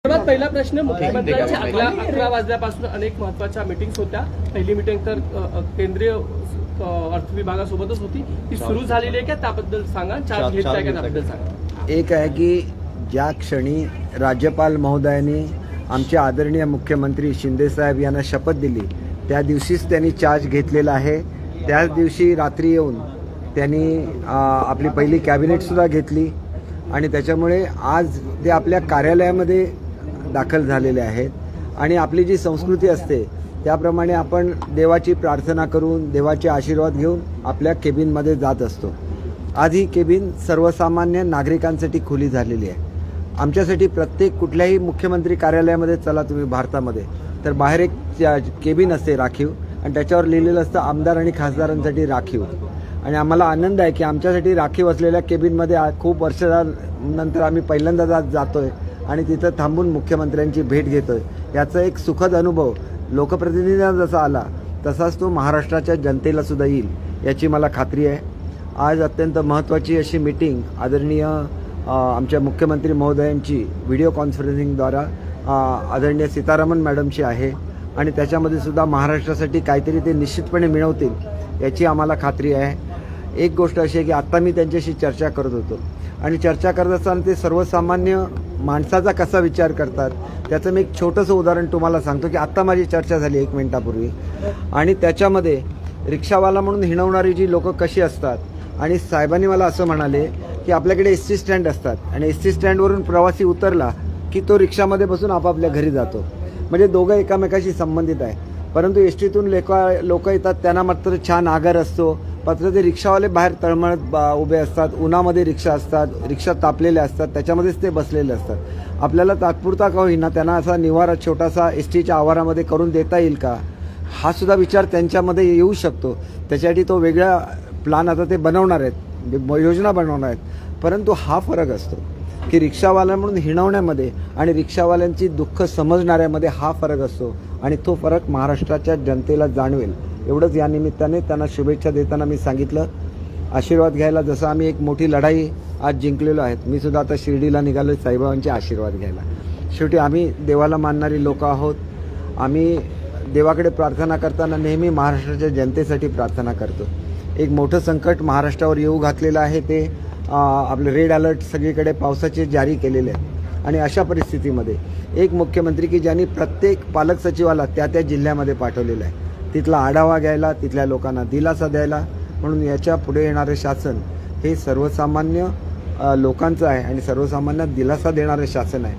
सर्वात पहिला प्रश्न, मुख्यमंत्र्यांच्या 11 वाजल्यापासून अनेक महत्त्वाच्या मीटिंग्स होत्या. पहिली मीटिंग तर केंद्रीय अर्थ विभागासोबतच होती, ती सुरू झालेली आहे का त्याबद्दल सांगा. चार्ज घेतलाय का त्याबद्दल सांगा. एक आहे की ज्या क्षणी राज्यपाल महोदयांनी आमचे आदरणीय मुख्यमंत्री शिंदे साहेब यांना शपथ दिली त्या दिवशीच त्यांनी चार्ज घेतलेला आहे. त्याच दिवशी रात्री येऊन त्यांनी आपली पहिली कॅबिनेटसुद्धा घेतली आणि त्याच्यामुळे आज ते आपल्या कार्यालयामध्ये दाखल झालेले आहेत. आणि आपली जी संस्कृती असते त्याप्रमाणे आपण देवाची प्रार्थना करून देवाचे आशीर्वाद घेऊन आपल्या केबिनमध्ये जात असतो. आज ही केबिन सर्वसामान्य नागरिकांसाठी खुली झालेली आहे. आमच्यासाठी प्रत्येक कुठल्याही मुख्यमंत्री कार्यालयामध्ये चला तुम्ही भारतामध्ये तर बाहेर एक केबिन असते राखीव आणि त्याच्यावर लिहिलेलं असतं आमदार आणि खासदारांसाठी राखीव. आणि आम्हाला आनंद आहे की आमच्यासाठी राखीव असलेल्या केबिनमध्ये खूप वर्षानंतर आम्ही पहिल्यांदा जातोय आणि तिथं थांबून मुख्यमंत्र्यांची भेट घेतोय. याचा एक सुखद अनुभव लोकप्रतिनिधींना जसा आला तसाच तो महाराष्ट्राच्या जनतेला सुद्धा येईल याची मला खात्री आहे. आज अत्यंत महत्त्वाची अशी मीटिंग आदरणीय आमच्या मुख्यमंत्री महोदयांची व्हिडिओ कॉन्फरन्सिंगद्वारा आदरणीय सीतारामन मॅडमची आहे आणि त्याच्यामध्ये सुद्धा महाराष्ट्रासाठी काहीतरी ते निश्चितपणे मिळवतील याची आम्हाला खात्री आहे. एक गोष्ट अशी आहे की आत्ता मी त्यांच्याशी चर्चा करत होतो आणि चर्चा करत असताना ते सर्वसामान्य माणसाचा कसा विचार करतात त्याचं मी एक छोटंसं उदाहरण तुम्हाला सांगतो की आत्ता माझी चर्चा झाली 1 मिनिटापूर्वी आणि त्याच्यामध्ये रिक्षावाला म्हणून हिणवणारी जी लोकं कशी असतात. आणि साहेबांनी मला असं म्हणाले की आपल्याकडे एस टी स्टँड असतात आणि एस टी स्टँडवरून प्रवासी उतरला की तो रिक्षामध्ये बसून आपापल्या घरी जातो. म्हणजे दोघं एकामेकाशी संबंधित आहे. परंतु एस टीतून लोक येतात त्यांना मात्र छान आगार असतो. मात्र ते रिक्षावाले बाहेर तळमळत उभे असतात. उन्हामध्ये रिक्षा असतात, रिक्षा तापलेल्या असतात, त्याच्यामध्येच ते बसलेले असतात. आपल्याला तात्पुरता का होईना त्यांना असा निवारा छोटासा एस टीच्या आवारामध्ये करून देता येईल का हा सुद्धा विचार त्यांच्यामध्ये येऊ शकतो. त्याच्यासाठी तो वेगळा प्लान आता ते बनवणार आहेत, योजना बनवणार आहेत. परंतु हा फरक असतो की रिक्षावाला म्हणून हिणवण्यामध्ये आणि रिक्षावाल्यांची दुःख समजणाऱ्यामध्ये हा फरक असतो आणि तो फरक महाराष्ट्राच्या जनतेला जाणवेल एवढंच या निमित्ताने त्यांना शुभेच्छा देताना मी सांगितलं. आशीर्वाद घ्यायला जसं आम्ही एक मोठी लढाई आज जिंकलेलो आहेत, मी सुद्धा आता शिर्डीला निघालो साईबाबांचे आशीर्वाद घ्यायला. शेवटी आम्ही देवाला मानणारी लोक आहोत. आम्ही देवाकडे प्रार्थना करताना नेहमी महाराष्ट्राच्या जनतेसाठी प्रार्थना करतो. एक मोठं संकट महाराष्ट्रावर येऊ घातलेलं आहे ते आपले रेड अलर्ट सगळीकडे पावसाचे जारी केलेले आहेत. आणि अशा परिस्थितीमध्ये एक मुख्यमंत्री की ज्यांनी प्रत्येक पालक सचिवाला त्या जिल्ह्यामध्ये पाठवलेलं आहे तिथला आढावा घ्यायला, तिथल्या लोकांना दिलासा द्यायला. म्हणून याच्या पुढे येणारे शासन हे सर्वसामान्य लोकांचं आहे आणि सर्वसामान्य दिलासा देणारे शासन आहे.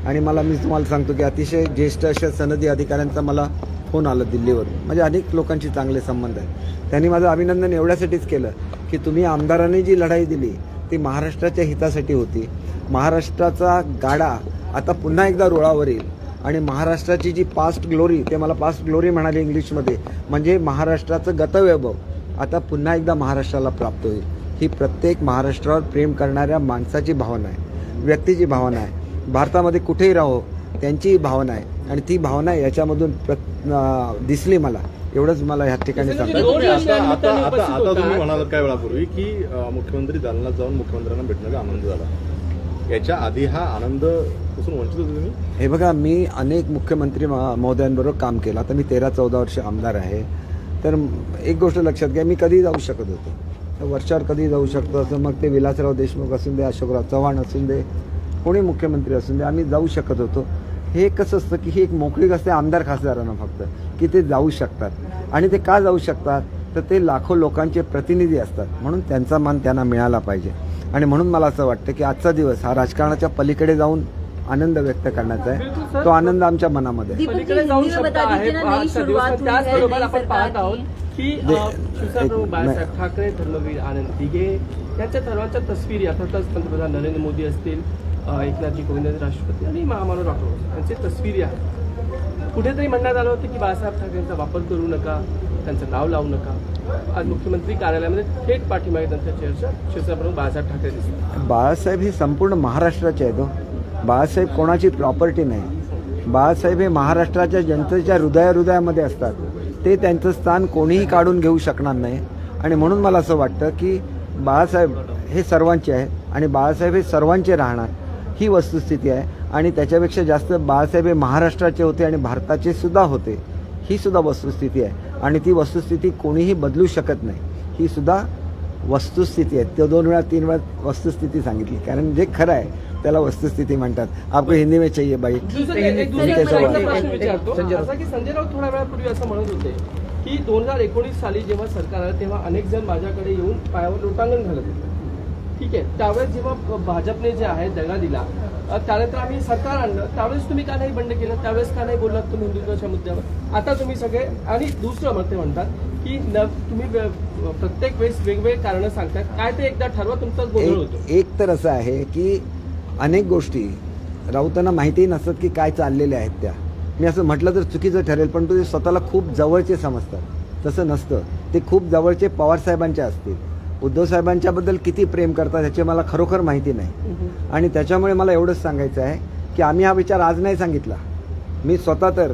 आणि मी तुम्हाला सांगतो की अतिशय ज्येष्ठ अशा सनदी अधिकाऱ्यांचा मला फोन आला दिल्लीवरून. म्हणजे अनेक लोकांशी चांगले संबंध आहेत. त्यांनी माझं अभिनंदन एवढ्यासाठीच केलं की तुम्ही आमदारांनी जी लढाई दिली ती महाराष्ट्राच्या हितासाठी होती. महाराष्ट्राचा गाडा आता पुन्हा एकदा रुळावर येईल आणि महाराष्ट्राची जी पास्ट ग्लोरी, ते मला पास्ट ग्लोरी म्हणाले इंग्लिशमध्ये, म्हणजे महाराष्ट्राचं गतवैभव आता पुन्हा एकदा महाराष्ट्राला प्राप्त होईल. ही प्रत्येक महाराष्ट्रावर प्रेम करणाऱ्या माणसाची भावना आहे, व्यक्तीची भावना आहे. भारतामध्ये कुठेही राहो त्यांची भावना आहे आणि ती भावना याच्यामधून दिसली मला. एवढंच मला ह्या ठिकाणी सांगतो. आता तुम्ही म्हणालात काही वेळापूर्वी की मुख्यमंत्री दालनात जाऊन मुख्यमंत्र्यांना भेटण्याचा आनंद झाला. याच्या आधी हा आनंद पासून वंचित होते तुम्ही? हे बघा, मी अनेक मुख्यमंत्री महोदयांबरोबर काम केलं. आता मी 13-14 वर्ष आमदार आहे. तर एक गोष्ट लक्षात घ्या, मी कधीही जाऊ शकत होतो, वर्षावर कधीही जाऊ शकतो. असं मग ते विलासराव देशमुख असून दे, अशोकराव चव्हाण असून दे, कोणी मुख्यमंत्री असून दे, आम्ही जाऊ शकत होतो. हे कसं असतं की ही एक मोकळीक असते आमदार खासदारांना फक्त की ते जाऊ शकतात. आणि ते का जाऊ शकतात तर ते लाखो लोकांचे प्रतिनिधी असतात म्हणून त्यांचा मान त्यांना मिळाला पाहिजे. आणि म्हणून मला असं वाटतं की आजचा दिवस हा राजकारणाच्या पलीकडे जाऊन आनंद व्यक्त करण्याचा आहे. तो आनंद आमच्या मनामध्ये पलीकडे जाऊन शकता आहे. त्याचबरोबर आपण पाहत आहोत की शिवसेना बाळासाहेब ठाकरे, धर्मवीर आनंद दिघे यांच्या सर्वांच्या तस्वीरी अर्थातच पंतप्रधान नरेंद्र मोदी असतील, एकनाथजी कोविंद राष्ट्रपती आणि महामानव डॉक्टर यांची तस्वीरी आहेत. कुठेतरी म्हणण्यात आलं होतं की बाळासाहेब ठाकरेंचा वापर करू नका, त्यांचं नाव लावू नका. आज मुख्यमंत्री कार्यालयामध्ये थेट पाठीमागे त्यांच्या चेअरच्या शिवसेनाप्रमुख बाळासाहेब ठाकरे दिसतात. बाळासाहेब हे संपूर्ण महाराष्ट्राचे आहेत. बाळासाहेब कोणाची प्रॉपर्टी नाही. बाळासाहेब हे महाराष्ट्राच्या जनतेच्या हृदयामध्ये असतात. ते त्यांचं स्थान कोणीही काढून घेऊ शकणार नाही. आणि म्हणून मला असं वाटतं की बाळासाहेब हे सर्वांचे आहेत आणि बाळासाहेब हे सर्वांचे राहणार. ही वस्तुस्थिती आहे. आणि त्याच्यापेक्षा जास्त बाळासाहेब हे महाराष्ट्राचे होते आणि भारताचे सुद्धा होते. ही सुद्धा वस्तुस्थिती आहे आणि ती वस्तुस्थिती कोणीही बदलू शकत नाही. ही सुद्धा वस्तुस्थिती आहे. तो 2 वेळा 3 वेळा वस्तुस्थिती सांगितली, कारण जे खरं आहे त्याला वस्तुस्थिती म्हणतात. आपको हिंदी में चाहिए बाई. प्रश्न विचारतो असा की संजय राऊत थोड्या वेळापूर्वी असं म्हणत होते की 2019 साली जेव्हा सरकार आलं तेव्हा अनेक जण माझ्याकडे येऊन पायावर लोटांगण घालत होते. ठीक आहे, त्यावेळेस जेव्हा भाजपने जे आहे दगा दिला, त्यानंतर आम्ही सरकार आणलं, त्यावेळेस तुम्ही का नाही बंड केलं? त्यावेळेस का नाही बोललात तुम्ही हिंदुत्वाच्या मुद्द्यावर? आता तुम्ही सगळे, आणि दुसरं मग ते म्हणतात की तुम्ही प्रत्येक वेळेस वेगवेगळे कारण सांगतात. काय ते एकदा ठरवा, तुमचाच गोंधळ होतो. एक तर असं आहे की अनेक गोष्टी राऊतांना माहितीही नसतात की काय चाललेल्या आहेत त्या. मी असं म्हटलं तर चुकीचं ठरेल, पण ते स्वतःला खूप जवळचे समजतात. तसं नसतं. ते खूप जवळचे पवारसाहेबांच्या असतील. उद्धव साहेबांच्याबद्दल किती प्रेम करतात ह्याची मला खरोखर माहिती नाही. आणि त्याच्यामुळे मला एवढंच सांगायचं आहे की आम्ही हा विचार आज नाही सांगितला. मी स्वतः तर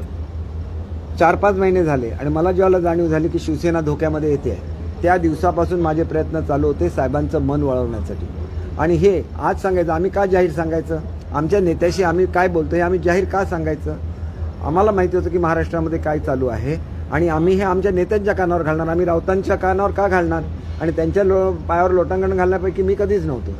4-5 महिने झाले आणि मला जेव्हा जाणीव झाली की शिवसेना धोक्यामध्ये येते, त्या दिवसापासून माझे प्रयत्न चालू होते साहेबांचं मन वळवण्यासाठी. आणि हे आज सांगायचं, आम्ही का जाहीर सांगायचं? आमच्या नेत्याशी आम्ही काय बोलतो हे आम्ही जाहीर का सांगायचं? आम्हाला माहिती होतं की महाराष्ट्रामध्ये काय चालू आहे आणि आम्ही हे आमच्या नेत्यांच्या कानावर घालणार. आम्ही राऊतांच्या कानावर का घालणार? आणि त्यांच्या पायावर लोटांगण घालण्यापैकी मी कधीच नव्हतो.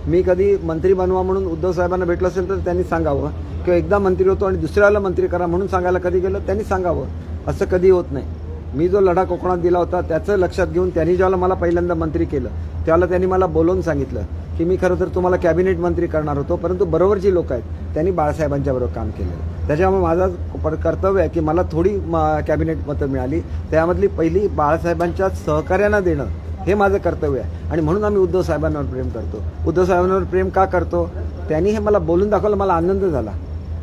मी कधी मंत्री बनवा म्हणून उद्धव साहेबांना भेटलं असेल तर त्यांनी सांगावं, किंवा एकदा मंत्री होतो आणि दुसऱ्याला मंत्री करा म्हणून सांगायला कधी गेलं त्यांनी सांगावं. असं कधी होत नाही. मी जो लढा कोकणात दिला होता त्याचं लक्षात घेऊन त्यांनी जेव्हा मला पहिल्यांदा मंत्री केलं त्यावेळेला त्यांनी मला बोलवून सांगितलं की मी खरं तर तुम्हाला कॅबिनेट मंत्री करणार होतो, परंतु बरोबरची लोक आहेत त्यांनी बाळासाहेबांच्या बरोबर काम केलं. त्याच्यामुळे माझं कर्तव्य आहे की मला थोडी कॅबिनेट मतं मिळाली, त्यामधली पहिली बाळासाहेबांच्या सहकार्यांना देणं हे माझं कर्तव्य आहे. आणि म्हणून आम्ही उद्धव साहेबांवर प्रेम करतो. उद्धव साहेबांवर प्रेम का करतो? त्यांनी हे मला बोलून दाखवलं, मला आनंद झाला.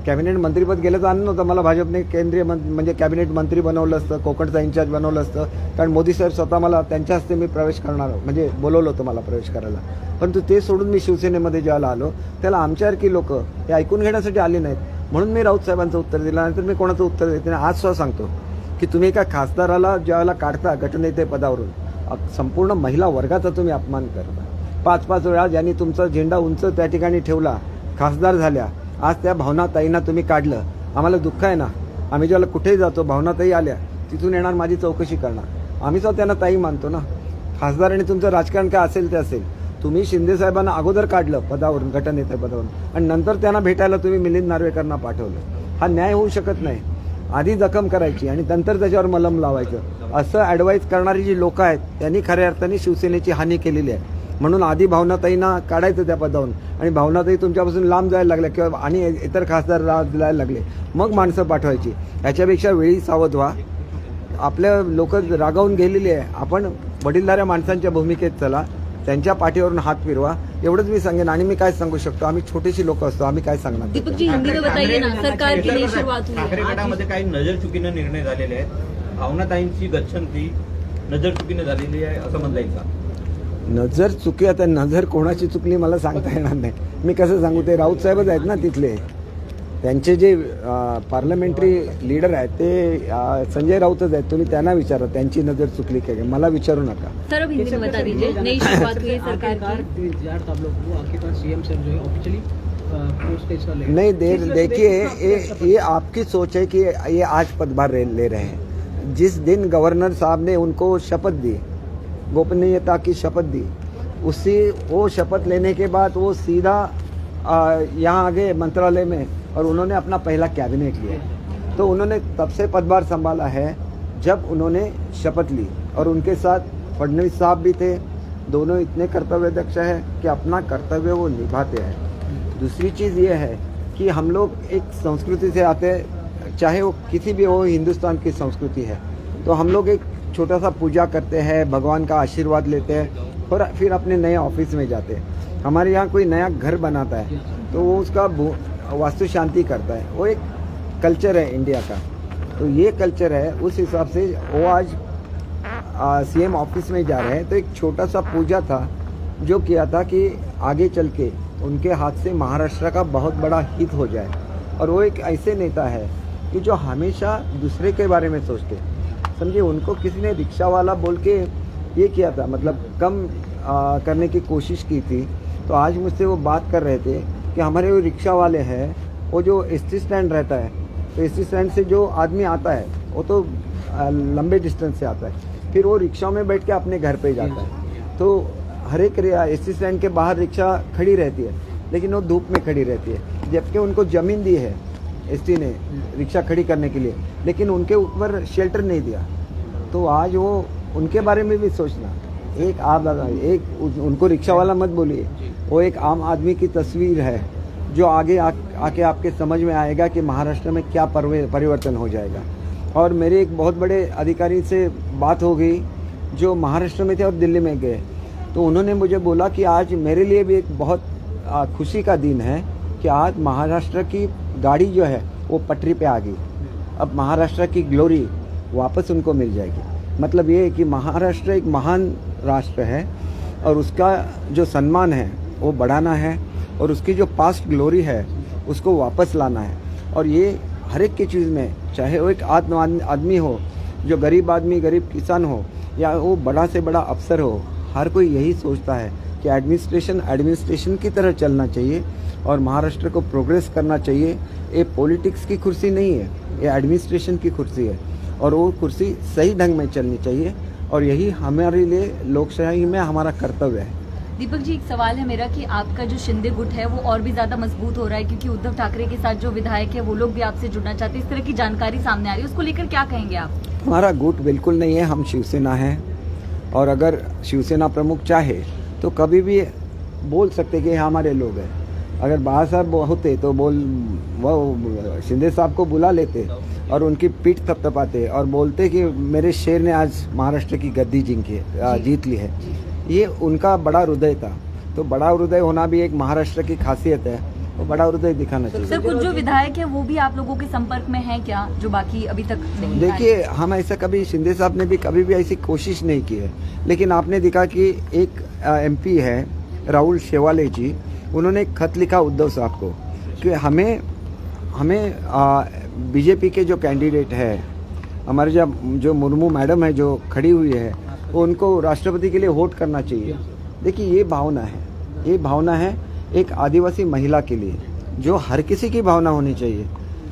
कॅबिनेट मंत्रीपद गेल्याचा आनंद होता मला. भाजपने केंद्रीय म्हणजे कॅबिनेट मंत्री बनवलं असतं, कोकणचा इन्चार्ज बनवलं असतं, कारण मोदी साहेब स्वतः मला त्यांच्या हस्ते मी प्रवेश करणार म्हणजे बोलवलं होतं मला प्रवेश करायला. परंतु ते सोडून मी शिवसेनेमध्ये ज्याला आलो त्याला आमच्यासारखी लोक हे ऐकून घेण्यासाठी आली नाहीत. म्हणून मी राऊत साहेबांचं उत्तर दिलं. नंतर मी कोणाचं उत्तर देते नाही. आज सुद्धा सांगतो की तुम्ही एका खासदाराला ज्यावेळेला काढता गटनेते पदावरून, संपूर्ण महिला वर्गाचा तुम्ही अपमान करता. 5-5 वेळा ज्यांनी तुमचा झेंडा उंच त्या ठिकाणी ठेवला, खासदार झाल्या, आज त्या भावनाताईंना तुम्ही काढलं. आम्हाला दुःख आहे ना. आम्ही ज्याला कुठेही जातो भावनाताई आल्या तिथून येणार, माझी चौकशी करणार. आम्ही सुद्धा त्यांना ताई मानतो ना. खासदार आणि तुमचं राजकारण काय असेल ते असेल. तुम्ही शिंदे साहेबांना अगोदर काढलं पदावरून, गटनेते पदावरून, आणि नंतर त्यांना भेटायला तुम्ही मिलिंद नार्वेकरांना पाठवलं. हा न्याय होऊ शकत नाही. आधी जखम करायची आणि नंतर त्याच्यावर मलम लावायचं, असं ॲडवाईज करणारी जी लोक आहेत त्यांनी खऱ्या अर्थाने शिवसेनेची हानी केलेली आहे. म्हणून आधी भावनाताईंना काढायचं त्या पदावरून, आणि भावनाताई तुमच्यापासून लांब जायला लागल्या किंवा आणि इतर खासदार जायला लागले, मग माणसं पाठवायची. ह्याच्यापेक्षा वेळी सावध व्हा. आपल्या लोक रागावून गेलेली आहे. आपण वडीलधाऱ्या माणसांच्या भूमिकेत चला, त्यांच्या पाठीवरून हात फिरवा, एवढंच मी सांगेन. आणि मी काय सांगू शकतो? आम्ही छोटीशी लोक असतो, आम्ही काय सांगणार? ठाकरे गटामध्ये काही नजर चुकीनं निर्णय झालेले आहेत. भावनाताईंची गच्छंती नजर चुकीनं झालेली आहे असं म्हणता येईल का? नजर चुकी, आता नजर कोणाची चुकली मला सांगता येणार नाही. मी कसं सांगू? ते राऊत साहेबच आहेत ना तिथले. त्यांचे जे पार्लमेंटरी लीडर आहेत ते संजय राऊतच आहेत. तुम्ही त्यांना विचारा त्यांची नजर चुकली काय, मला विचारू नका. नहीं, देखिए ये आपकी सोच है कि ये आज पदभार ले रहे हैं. जिस दिन गवर्नर साहब ने उनको शपथ दी, गोपनीयता की शपथ दी, वो शपथ लेने के बाद वो सीधा यहाँ आ गए मंत्रालय में और उन्होंने अपना पहला कैबिनेट लिया. तो उन्होंने तब से पदभार संभाला है जब उन्होंने शपथ ली. और उनके साथ फडणवीस साहब भी थे. दोनों इतने कर्तव्यदक्ष है कि अपना कर्तव्य वो निभाते हैं. दूसरी चीज़ ये है कि हम लोग एक संस्कृति से आते हैं, चाहे वो किसी भी हो, हिंदुस्तान की संस्कृति है, तो हम लोग एक छोटा सा पूजा करते हैं, भगवान का आशीर्वाद लेते हैं और फिर अपने नए ऑफिस में जाते हैं. हमारे यहाँ कोई नया घर बनाता है तो वो उसका वास्तु शांति करता है. वो एक कल्चर है इंडिया का. तो ये कल्चर है, उस हिसाब से वो आज सीएम ऑफिस में जा रहे हैं. तो एक छोटा सा पूजा था जो किया था कि आगे चल के उनके हाथ से महाराष्ट्र का बहुत बड़ा हित हो जाए. और वो एक ऐसे नेता है कि जो हमेशा दूसरे के बारे में सोचते. समझिए, उनको किसी ने रिक्शा वाला बोल के ये किया था, मतलब कम करने की कोशिश की थी. तो आज मुझसे वो बात कर रहे थे कि हमारे वो रिक्शा वाले हैं वो जो एसटी स्टैंड रहता है, तो एसटी स्टैंड से जो आदमी आता है वो तो लंबे डिस्टेंस से आता है, फिर वो रिक्शा में बैठ के अपने घर पे जाता है। तो हर एक एसटी स्टैंड के बाहर रिक्शा खड़ी रहती है, लेकिन वो धूप में खड़ी रहती है, जबकि उनको ज़मीन दी है एसटी ने रिक्शा खड़ी करने के लिए, लेकिन उनके ऊपर शेल्टर नहीं दिया। तो आज वो उनके बारे में भी सोचना। उनको रिक्शा वाला मत बोलिए, वो एक आम आदमी की तस्वीर है जो आगे आके आपके समझ में आएगा कि महाराष्ट्र में क्या परिवर्तन हो जाएगा। और मेरे एक बहुत बड़े अधिकारी से बात हो गई जो महाराष्ट्र में थे और दिल्ली में गए, तो उन्होंने मुझे बोला कि आज मेरे लिए भी एक बहुत खुशी का दिन है कि आज महाराष्ट्र की गाड़ी जो है वो पटरी पे आ गई। अब महाराष्ट्र की ग्लोरी वापस उनको मिल जाएगी। मतलब ये है कि महाराष्ट्र एक महान राष्ट्र है और उसका जो सम्मान है वो बढ़ाना है और उसकी जो पास्ट ग्लोरी है उसको वापस लाना है। और ये हर एक की चीज़ में, चाहे वो एक आदमी हो, जो गरीब आदमी, गरीब किसान हो, या वो बड़ा से बड़ा अफसर हो, हर कोई यही सोचता है कि एडमिनिस्ट्रेशन की तरह चलना चाहिए और महाराष्ट्र को प्रोग्रेस करना चाहिए। ये पॉलिटिक्स की कुर्सी नहीं है, ये एडमिनिस्ट्रेशन की कुर्सी है और वो कुर्सी सही ढंग में चलनी चाहिए और यही हमारे लिए लोकशाही में हमारा कर्तव्य है। दीपक जी, एक सवाल है मेरा कि आपका जो शिंदे गुट है वो और भी ज्यादा मजबूत हो रहा है, क्योंकि उद्धव ठाकरे के साथ जो विधायक है वो लोग भी आपसे जुड़ना चाहते हैं, इस तरह की जानकारी सामने आ रही है, उसको लेकर क्या कहेंगे आप? हमारा गुट बिल्कुल नहीं है, हम शिवसेना है और अगर शिवसेना प्रमुख चाहे तो कभी भी बोल सकते कि हमारे लोग हैं। अगर बाबा साहब होते तो वो शिंदे साहब को बुला लेते और उनकी पीठ थपथपाते और बोलते कि मेरे शेर ने आज महाराष्ट्र की गद्दी जीत ली है। ये उनका बड़ा हृदय था, तो बड़ा हृदय होना भी एक महाराष्ट्र की खासियत है, तो बड़ा हृदय दिखाना चाहिए। सर, कुछ जो विधायक है वो भी आप लोगों के संपर्क में हैं क्या, जो बाकी अभी तक नहीं? देखिए, हम ऐसा कभी, शिंदे साहब ने भी कभी भी ऐसी कोशिश नहीं की है, लेकिन आपने देखा कि एक MP है राहुल शेवाले जी, उन्होंने एक खत लिखा उद्धव साहब को कि हमें बीजेपी के जो कैंडिडेट है, हमारे जो मुर्मू मैडम है जो खड़ी हुई है, उनको राष्ट्रपति के लिए वोट करना चाहिए। देखिए, ये भावना है एक आदिवासी महिला के लिए, जो हर किसी की भावना होनी चाहिए,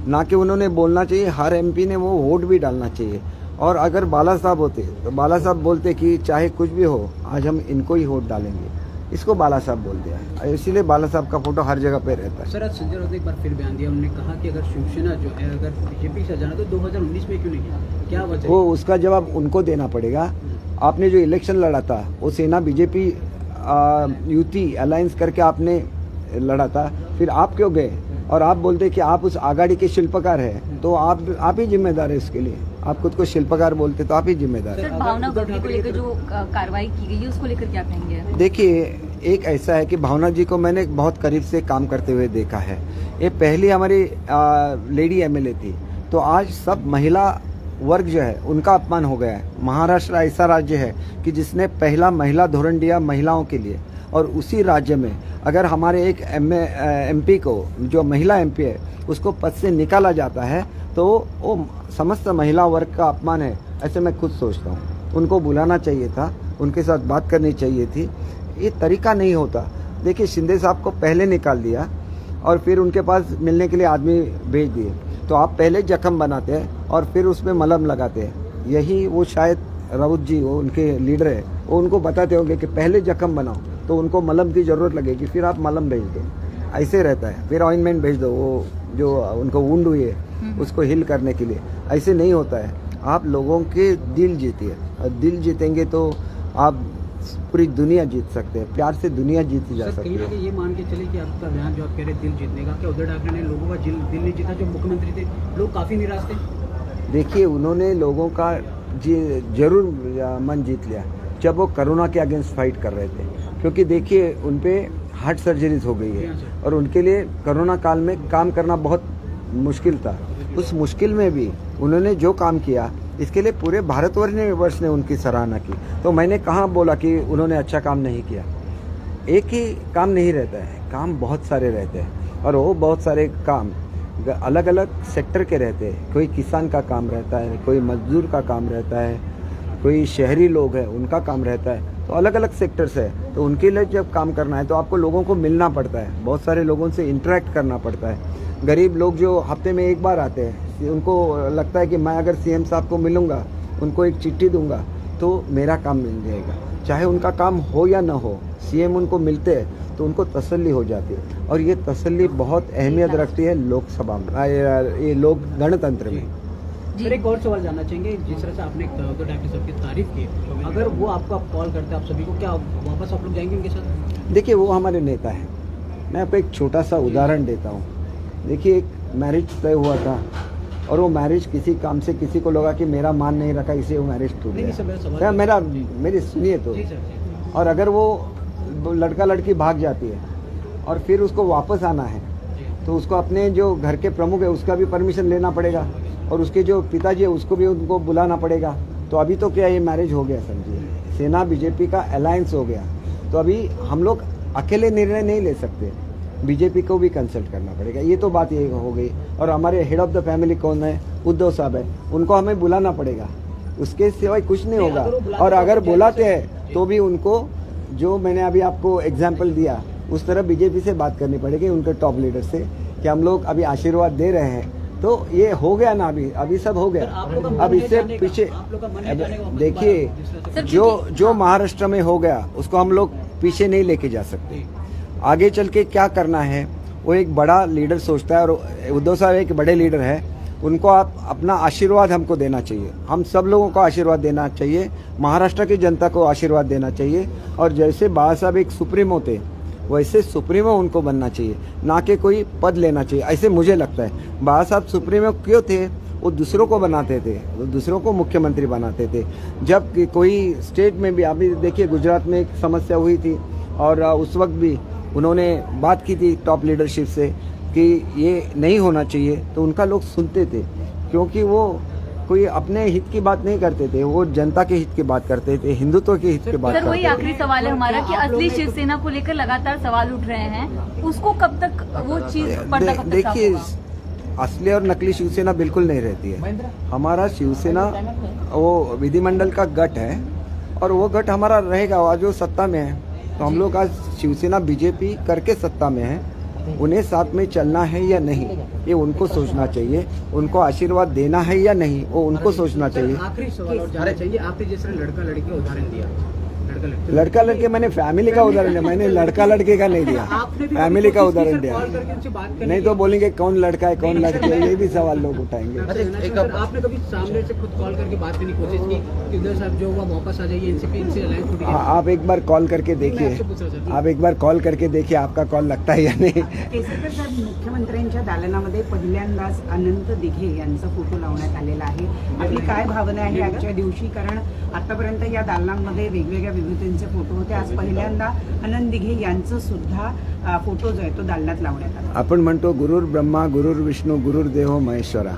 ना कि उन्होंने बोलना चाहिए। हर MP ने वो वोट भी डालना चाहिए। और अगर बाला साहब होते तो बाला साहब बोलते कि चाहे कुछ भी हो, आज हम इनको ही वोट डालेंगे। इसको बाला साहब बोल दिया है, इसीलिए बाला साहब का फोटो हर जगह पे रहता है। सर, आज संजय राउत ने एक बार फिर बयान दिया, उन्होंने कहा कि अगर शिवसेना जो है अगर बीजेपी से जाना तो 2019 में क्यों नहीं किया, क्या वजह? वो उसका जवाब उनको देना पड़ेगा। आपने जो इलेक्शन लड़ा था वो सेना बीजेपी युति अलायंस करके आपने लड़ा था, फिर आप क्यों गए? और आप बोलते कि आप उस आघाड़ी के शिल्पकार हैं, तो आप ही जिम्मेदार है उसके लिए। आप खुद को शिल्पकार बोलते तो आप ही जिम्मेदार है। भावना गवली को लेकर जो कार्रवाई की गई है उसको लेकर क्या कहेंगे? देखिए, एक ऐसा है कि भावना जी को मैंने बहुत करीब से काम करते हुए देखा है। ये पहली हमारी लेडी MLA थी, तो आज सब महिला वर्ग जो है उनका अपमान हो गया है। महाराष्ट्र ऐसा राज्य है कि जिसने पहला महिला धोरण दिया महिलाओं के लिए, और उसी राज्य में अगर हमारे एक MP को, जो महिला MP है, उसको पद से निकाला जाता है तो वो समस्त महिला वर्ग का अपमान है, ऐसे मैं खुद सोचता हूँ। उनको बुलाना चाहिए था, उनके साथ बात करनी चाहिए थी, ये तरीका नहीं होता। देखिए, शिंदे साहब को पहले निकाल दिया और फिर उनके पास मिलने के लिए आदमी भेज दिए, तो आप पहले जख्म बनाते हैं और फिर उसमें मलहम लगाते हैं। यही वो शायद राउत जी, वो उनके लीडर है, वो उनको बताते होंगे कि पहले जख्म बनाओ तो उनको मलहम की ज़रूरत लगेगी, फिर आप मलहम भेज दो। ऐसे रहता है, फिर ऑइंटमेंट भेज दो, वो जो उनको वुंड हुई है उसको हील करने के लिए। ऐसे नहीं होता है। आप लोगों के दिल जीतिए, और दिल जीतेंगे तो आप पूरी दुनिया जीत सकते हैं। प्यार से दुनिया जीती जा सकती है। ये मान के चले कि आपका बयान जो आप कह रहे दिल जीतने का, क्या उद्धव ठाकरे ने लोगों का दिल नहीं जीता? जो मुख्यमंत्री थे, लोग काफ़ी निराश थे। देखिए, उन्होंने लोगों का जरूर मन जीत लिया जब वो कोरोना के अगेंस्ट फाइट कर रहे थे, क्योंकि देखिए उन पे हार्ट सर्जरीज हो गई है और उनके लिए कोरोना काल में काम करना बहुत मुश्किल था। उस मुश्किल में भी उन्होंने जो काम किया, इसके लिए पूरे भारतवर्ष ने उनकी सराहना की। तो मैंने कहाँ बोला कि उन्होंने अच्छा काम नहीं किया? एक ही काम नहीं रहता है, काम बहुत सारे रहते हैं और वो बहुत सारे काम अलग अलग सेक्टर के रहते हैं। कोई किसान का काम रहता है, कोई मजदूर का काम रहता है, कोई शहरी लोग हैं उनका काम रहता है। तो अलग अलग सेक्टर्स है, तो उनके लिए जब काम करना है तो आपको लोगों को मिलना पड़ता है, बहुत सारे लोगों से इंटरेक्ट करना पड़ता है। गरीब लोग जो हफ्ते में एक बार आते हैं, उनको लगता है कि मैं अगर सीएम साहब को मिलूंगा, उनको एक चिट्ठी दूंगा तो मेरा काम मिल जाएगा, चाहे उनका काम हो या ना हो, सीएम उनको मिलते हैं तो उनको तसल्ली हो जाती है। और ये तसल्ली बहुत अहमियत रखती है लोकसभा में, ये लोक गणतंत्र में। सर एक और सवाल जानना चाहेंगे, जिस तरह से आपने उद्धव ठाकरे साहब की तारीफ की, अगर वो आपको कॉल करते हैं आप सभी को, क्या वापस आप लोग जाएंगे उनके साथ? देखिए वो हमारे नेता हैं। मैं आपको एक छोटा सा उदाहरण देता हूँ। देखिए एक मैरिज तय हुआ था और वो मैरिज किसी काम से किसी को लगा कि मेरा मान नहीं रखा, इसे वो मैरिज टूट गया। मेरी सुनिए तो। और अगर वो लड़का लड़की भाग जाती है और फिर उसको वापस आना है तो उसको अपने जो घर के प्रमुख है उसका भी परमिशन लेना पड़ेगा और उसके जो पिताजी है उसको भी उनको बुलाना पड़ेगा। तो अभी तो क्या ये मैरिज हो गया, समझिए सेना बीजेपी का अलायंस हो गया, तो अभी हम लोग अकेले निर्णय नहीं ले सकते, बीजेपी को भी कंसल्ट करना पड़ेगा। ये तो बात ये हो गई। और हमारे हेड ऑफ द फैमिली कौन है? उद्धव साहब है, उनको हमें बुलाना पड़ेगा, उसके सिवाय कुछ नहीं होगा। और अगर बुलाते हैं तो भी उनको, जो मैंने अभी आपको एग्जाम्पल दिया, उस तरह बीजेपी से बात करनी पड़ेगी, उनके टॉप लीडर से, कि हम लोग अभी आशीर्वाद दे रहे हैं। तो ये हो गया ना, अभी सब हो गया। अब इससे पीछे देखिए, जो महाराष्ट्र में हो गया उसको हम लोग पीछे नहीं लेके जा सकते। आगे चल के क्या करना है वो एक बड़ा लीडर सोचता है, और उद्धव साहब एक बड़े लीडर है, उनको आप अपना आशीर्वाद हमको देना चाहिए, हम सब लोगों को आशीर्वाद देना चाहिए, महाराष्ट्र की जनता को आशीर्वाद देना चाहिए। और जैसे बाबा साहब एक सुप्रीमो थे वैसे सुप्रीमो उनको बनना चाहिए, ना कि कोई पद लेना चाहिए, ऐसे मुझे लगता है। बाबा साहब सुप्रीमो क्यों थे? वो दूसरों को बनाते थे, वो दूसरों को मुख्यमंत्री बनाते थे। जब कोई स्टेट में भी, अभी देखिए गुजरात में एक समस्या हुई थी और उस वक्त भी उन्होंने बात की थी टॉप लीडरशिप से कि ये नहीं होना चाहिए, तो उनका लोग सुनते थे, क्योंकि वो कोई अपने हित की बात नहीं करते थे, वो जनता के हित की बात करते थे, हिंदुत्व के हित की बात करते थे। वही आखिरी सवाल है हमारा कि असली शिवसेना को लेकर लगातार सवाल उठ रहे हैं, उसको कब तक वो चीज पर्दा कब तक देखिए, साफ होगा? असली और नकली शिवसेना बिल्कुल नहीं रहती है। हमारा शिवसेना वो विधिमंडल का गठ है और वो गठ हमारा रहेगा आज जो सत्ता में है। तो हम लोग आज शिवसेना बीजेपी करके सत्ता में है, उन्हें साथ में चलना है या नहीं ये उनको सोचना चाहिए, उनको आशीर्वाद देना है या नहीं वो उनको सोचना चाहिए। आखिरी सवाल और जानना चाहिए, आपने जिस तरह लड़का लड़की का उदाहरण दिया, लड़का लड़के मैंने फैमिली का उदाहरण दिया, मैंने लड़का लड़के का नहीं दिया, फैमिली का उदाहरण दिया। नहीं तो बोलेंगे कौन लड़का है कौन लड़की है, ये भी सवाल लोग उठाएंगे। आपने कभी सामने से खुद कॉल करके बात करने की कोशिश की कि उद्धव साहब जो हुआ वापस आ जाइए, इनसे अलायंस टूट गया? आप एक बार कॉल करके देखिए, आप एक बार कॉल करके देखिए आपका कॉल लगता है या नहीं। केसरकर साहेब, मुख्यमंत्र्यांच्या दालनामध्ये पहिल्यांदाच अनंत दिघे यांचा फोटो लावण्यात आलेला आहे, आपली काय भावना आहे आजच्या दिवशी? कारण आतापर्यंत या दालनांमध्ये वेगवेगळ्या विभूतींचे फोटो होते, आज पहिल्यांदा अनंत दिघे यांचं सुद्धा फोटो जो आहे तो दालनात लावण्यात आला। आपण म्हणतो गुरुर ब्रह्मा गुरुर विष्णू गुरुर्देव महेश्वरा,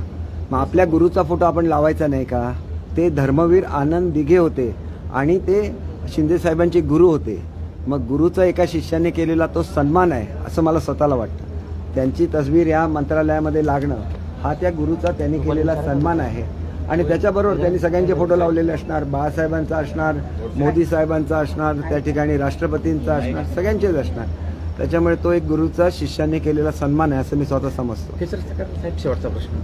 मग आपल्या गुरुचा फोटो आपण लावायचा नाही का? ते धर्मवीर आनंद दिघे होते आणि ते शिंदे साहेबांचे गुरु होते, मग गुरुचा एका शिष्याने केलेला तो सन्मान आहे असं मला स्वतःला वाटतं। त्यांची तस्वीर या मंत्रालयामध्ये लागणं हा त्या गुरुचा त्यांनी केलेला सन्मान आहे। आणि त्याच्याबरोबर त्यांनी सगळ्यांचे फोटो लावलेले असणार, बाळासाहेबांचा असणार, मोदी साहेबांचा असणार, त्या ठिकाणी राष्ट्रपतींचा असणार, सगळ्यांचेच असणार। त्याच्यामुळे तो एक गुरुचा शिष्याने केलेला सन्मान आहे असं मी स्वतः समजतो। साहेब, शेवटचा प्रश्न,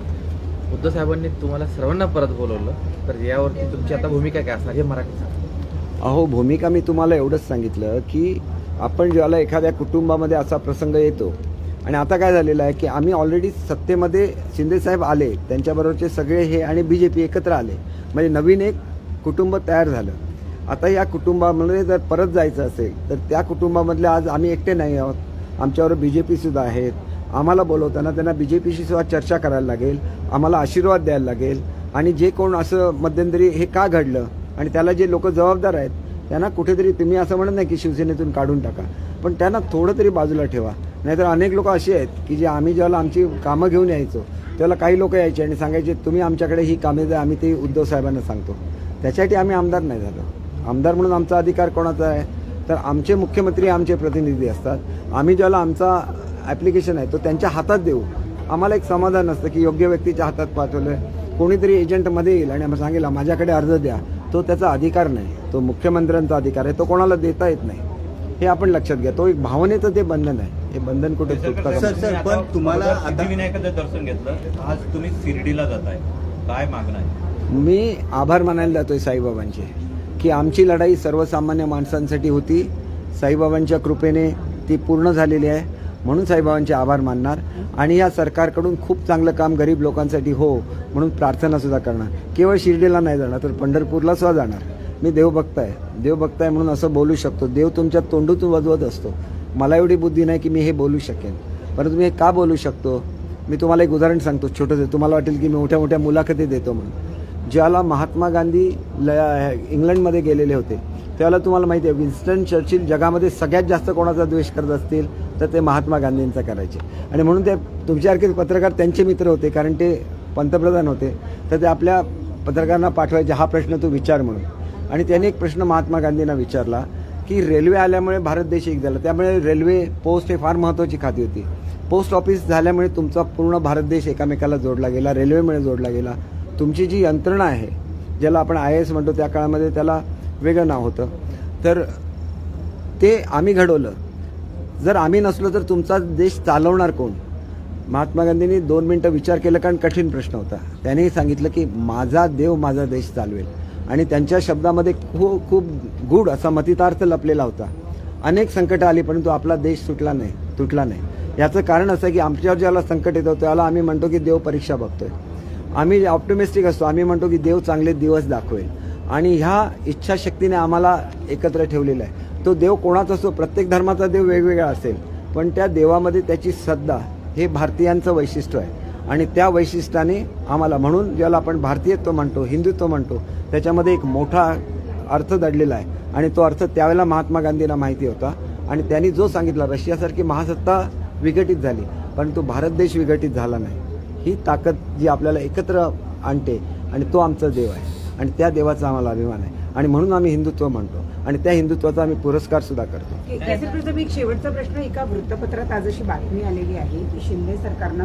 उद्धव साहेबांनी तुम्हाला सर्वांना परत बोलवलं, तर यावरती तुमची आता भूमिका काय असणार हे मराठी सांगा। अहो, भूमिका मी तुम्हाला एवढंच सांगितलं की आपण ज्याला एखाद्या कुटुंबामध्ये असा प्रसंग येतो, आणि आता काय झालेलं आहे की आम्ही ऑलरेडी सत्तेमध्ये शिंदेसाहेब आले, त्यांच्याबरोबरचे सगळे हे आणि बीजेपी एकत्र आले, म्हणजे नवीन एक कुटुंब तयार झालं। आता या कुटुंबामध्ये जर परत जायचं असेल तर त्या कुटुंबामधले आज आम्ही एकटे नाही आहोत, आमच्याबरोबर बीजेपीसुद्धा आहेत। आम्हाला बोलवताना त्यांना बीजेपीशी सुद्धा चर्चा करायला लागेल, आम्हाला आशीर्वाद द्यायला लागेल, आणि जे कोण असं मध्यंतरी हे का घडलं आणि त्याला जे लोक जबाबदार आहेत त्यांना कुठेतरी, तुम्ही असं म्हणत नाही की शिवसेनेतून काढून टाका, पण त्यांना थोडं तरी बाजूला ठेवा। नाहीतर अनेक लोक असे आहेत की जे आम्ही ज्याला आमची कामं घेऊन यायचो त्याला काही लोक यायचे आणि सांगायचे तुम्ही आमच्याकडे ही कामे द्या, आम्ही ते उद्धव साहेबांना सांगतो। त्याच्यासाठी आम्ही आमदार नाही झालो। आमदार म्हणून आमचा अधिकार कोणाचा आहे? तर आमचे मुख्यमंत्री आमचे प्रतिनिधी असतात, आम्ही ज्याला आमचा ॲप्लिकेशन आहे तो त्यांच्या हातात देऊ, आम्हाला एक समाधान असतं की योग्य व्यक्तीच्या हातात पाठवलं, कोणीतरी एजंटमध्ये येईल आणि आम्हाला सांगेल माझ्याकडे अर्ज द्या, तो त्याचा अधिकार नाही, तो मुख्यमंत्र्यांचा अधिकार आहे, तो कोणाला देता येत नाही. हे आपण लक्षात घ्या. तो एक भावनेचं ते बंधन आहे. हे बंधन कुठे चुकतं का? सर, पण तुम्हाला सिद्धिविनायकाचं दर्शन घेतलं, आज तुम्ही शिर्डीला जाताय, काय मागणं आहे? मी आभार मानायला जातोय साईबाबांचे, की आमची लढाई सर्वसामान्य माणसांसाठी होती. साईबाबांच्या कृपेने ती पूर्ण झालेली आहे, म्हणून साईबाबांचे आभार मानणार. आणि या सरकारकडून खूप चांगलं काम गरीब लोकांसाठी हो म्हणून प्रार्थना सुद्धा करणार. केवळ शिर्डीला नाही जाणार, तर पंढरपूरला सुद्धा जाणार. मी देवभक्त आहे म्हणून असं बोलू शकतो. देव तुमच्या तोंडूतून वजवत असतो. मला एवढी बुद्धी नाही की मी हे बोलू शकेन, परंतु मी हे का बोलू शकतो? मी तुम्हाला एक उदाहरण सांगतो छोटंसं. तुम्हाला वाटेल की मी मोठ्या मोठ्या मुलाखती देतो म्हणून. ज्याला महात्मा गांधी इंग्लंडमध्ये गेलेले होते, त्याला तुम्हाला माहिती आहे विन्स्टन चर्चिल जगामध्ये सगळ्यात जास्त कोणाचा द्वेष करत असतील तर ते महात्मा गांधींचा करायचे. आणि म्हणून ते तुमच्यासारखे पत्रकार त्यांचे मित्र होते, कारण ते पंतप्रधान होते. तर ते आपल्या पत्रकारांना पाठवायचे, हा प्रश्न तू विचार म्हणून. आणि त्यांनी एक प्रश्न महात्मा गांधींना विचारला की रेल्वे आल्यामुळे भारत देश एक झाला, त्यामुळे रेल्वे पोस्ट हे फार महत्त्वाची खाती होती. पोस्ट ऑफिस झाल्यामुळे तुमचा पूर्ण भारत देश एकामेकाला जोडला गेला, रेल्वेमुळे जोडला गेला. तुमची जी यंत्रणा आहे, ज्याला आपण IAS म्हणतो, त्या काळामध्ये त्याला वेगळं नाव होतं, तर ते आम्ही घडवलं. जर आम्ही नसलो तर तुमचा देश चालवणार कोण? महात्मा गांधींनी 2 मिनिटं विचार केला, कारण कठीण प्रश्न होता. त्यांनी सांगितलं की माझा देव माझा देश चालवेल. आणि त्यांच्या शब्दामध्ये खूप खूप गूढ असा मतितार्थ लपलेला होता. अनेक संकटं आली, परंतु आपला देश तुटला नाही. याचं कारण असं आहे की आमच्यावर ज्याला संकट येतं त्याला आम्ही म्हणतो की देव परीक्षा बघतोय. आम्ही ऑप्टिमिस्टिक असतो, आम्ही म्हणतो की देव चांगले दिवस दाखवेल. आणि ह्या इच्छाशक्तीने आम्हाला एकत्र ठेवलेलं आहे. तो देव कोणाचा असो, प्रत्येक धर्माचा देव वेगवेगळा असेल, पण त्या देवामध्ये त्याची श्रद्धा हे भारतीयांचं वैशिष्ट्य आहे. आणि त्या वैशिष्ट्याने आम्हाला, म्हणून ज्याला आपण भारतीयत्व म्हणतो, हिंदुत्व म्हणतो, त्याच्यामध्ये एक मोठा अर्थ दडलेला आहे. आणि तो अर्थ त्यावेळेला महात्मा गांधींना माहिती होता. आणि त्यांनी जो सांगितला, रशियासारखी महासत्ता विघटित झाली, परंतु भारत देश विघटित झाला नाही. ही ताकद जी आपल्याला एकत्र आणते, आणि तो आमचा देव आहे. आणि त्या देवाचा आम्हाला अभिमान आहे. आणि म्हणून आम्ही हिंदुत्व म्हणतो, आणि त्या हिंदुत्वाचा आम्ही पुरस्कार सुद्धा करतो. त्याच्याप्रथम एक शेवटचा प्रश्न. एका वृत्तपत्रात आज अशी बातमी आलेली आहे की शिंदे सरकारनं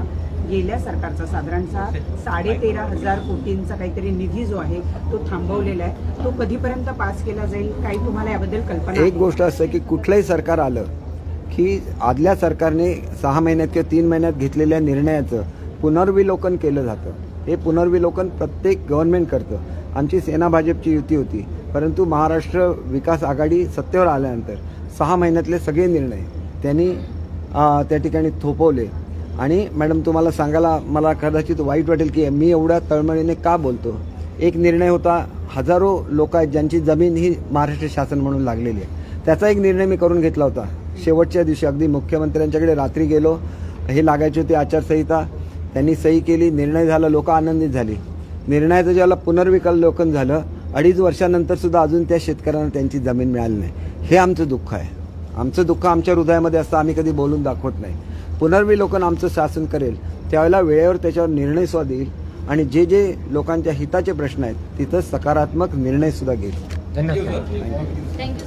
गेल्या सरकारचा साधारणचा 13,500 कोटींचा काहीतरी निधी जो आहे तो थांबवलेला आहे. तो कधीपर्यंत पास केला जाईल? काही तुम्हाला याबद्दल कल्पना? एक गोष्ट असं की कुठलंही सरकार आलं की आदल्या सरकारने 6 महिन्यात किंवा 3 महिन्यात घेतलेल्या निर्णयाचं पुनर्विलोकन केलं जातं. हे पुनर्विलोकन प्रत्येक गव्हर्नमेंट करतं. आमची सेना भाजपची युती होती, परंतु महाराष्ट्र विकास आघाडी सत्तेवर आल्यानंतर 6 महिन्यातले सगळे निर्णय त्यांनी त्या ठिकाणी थोपवले. आणि मॅडम, तुम्हाला सांगायला मला कदाचित वाईट वाटेल की मी एवढ्या तळमळीने का बोलतो. एक निर्णय होता, हजारो लोक आहेत ज्यांची जमीन ही महाराष्ट्र शासन म्हणून लागलेली आहे, त्याचा एक निर्णय मी करून घेतला होता. शेवटच्या दिवशी अगदी मुख्यमंत्र्यांच्याकडे रात्री गेलो, हे लागायची होती आचारसंहिता, त्यांनी सही केली, निर्णय झाला, लोक आनंदित झाली. निर्णयाचं ज्याला पुनर्विलोकन झालं, 2.5 वर्षानंतर सुद्धा अजून त्या शेतकऱ्यांना त्यांची जमीन मिळाली नाही. हे आमचं दुःख आहे. आमचं दुःख आमच्या हृदयामध्ये असतं, आम्ही कधी बोलून दाखवत नाही. पुनर्विलोकन आमचं शासन करेल, त्यावेळेला वेळेवर त्याच्यावर निर्णय सुद्धा देईल. आणि जे जे लोकांच्या हिताचे प्रश्न आहेत तिथं सकारात्मक निर्णय सुद्धा घेईल. धन्यवाद. थँक्यू.